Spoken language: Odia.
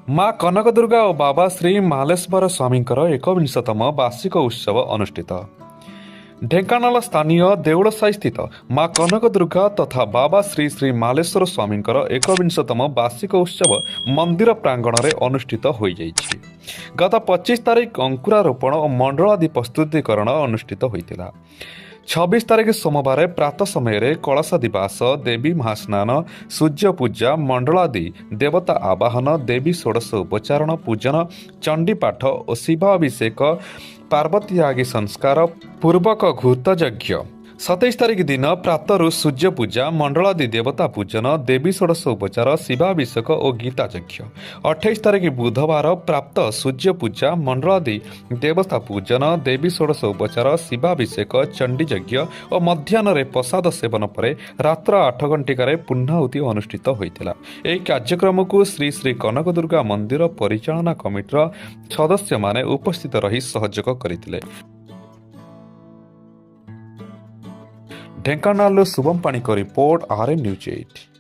ମା କନକଦୁର୍ଗା ଓ ବାବା ଶ୍ରୀ ମାଲେଶ୍ୱର ସ୍ୱାମୀଙ୍କର ଏକବିଂଶତମ ବାର୍ଷିକ ଉତ୍ସବ ଅନୁଷ୍ଠିତ। ଢେଙ୍କାନାଳ ସ୍ଥାନୀୟ ଦେଉଳସାହି ସ୍ଥିତ ମା କନକଦୁର୍ଗା ତଥା ବାବା ଶ୍ରୀ ଶ୍ରୀ ମାଲେଶ୍ୱର ସ୍ୱାମୀଙ୍କର ଏକବିଂଶତମ ବାର୍ଷିକ ଉତ୍ସବ ମନ୍ଦିର ପ୍ରାଙ୍ଗଣରେ ଅନୁଷ୍ଠିତ ହୋଇଯାଇଛି। ଗତ 25 ତାରିଖ ଅଙ୍କୁରାରୋପଣ ଓ ମଣ୍ଡଳାଦି ପ୍ରସ୍ତୁତିକରଣ ଅନୁଷ୍ଠିତ ହୋଇଥିଲା। 26 ତାରିଖ ସୋମବାର ପ୍ରାତଃ ସମୟରେ କଳସ ଦିବାସ, ଦେବୀ ମହାସ୍ନାନ, ସୂର୍ଯ୍ୟ ପୂଜା, ମଣ୍ଡଳାଦି ଦେବତା ଆବାହନ, ଦେବୀ ଷୋଡ଼ଶ ଉପଚାରଣ, ପୂଜନ, ଚଣ୍ଡୀପାଠ ଓ ଶିବାଭିଷେକ, ପାର୍ବତୀ ଆଗି ସଂସ୍କାର ପୂର୍ବକ ଘୃତ ଯଜ୍ଞ। 27 ତାରିଖ ଦିନ ପ୍ରାତରୁ ସୂର୍ଯ୍ୟ ପୂଜା, ମଣ୍ଡଳାଦି ଦେବତା ପୂଜନ, ଦେବୀ ଷୋଡ଼ଶ ଉପଚାର, ଶିବାଭିଷେକ ଓ ଗୀତା ଯଜ୍ଞ। 28 ତାରିଖ ବୁଧବାର ପ୍ରାପ୍ତ ସୂର୍ଯ୍ୟ ପୂଜା, ମଣ୍ଡଳାଦି ଦେବତା ପୂଜନ, ଦେବୀ ଷୋଡ଼ଶ ଉପଚାର, ଶିବାଭିଷେକ, ଚଣ୍ଡୀ ଯଜ୍ଞ ଓ ମଧ୍ୟାହ୍ନରେ ପ୍ରସାଦ ସେବନ ପରେ ରାତ୍ର 8 ଘଣ୍ଟିକାରେ ପୂର୍ଣ୍ଣାହୁତି ଅନୁଷ୍ଠିତ ହୋଇଥିଲା। ଏହି କାର୍ଯ୍ୟକ୍ରମକୁ ଶ୍ରୀ ଶ୍ରୀ କନକଦୁର୍ଗା ମନ୍ଦିର ପରିଚାଳନା କମିଟିର ସଦସ୍ୟମାନେ ଉପସ୍ଥିତ ରହି ସହଯୋଗ କରିଥିଲେ। ଢେଙ୍କାନାଳରୁ ଶୁଭମ ପାଣିକ ରିପୋର୍ଟ, RN ନ୍ୟୁଜ୍ 8।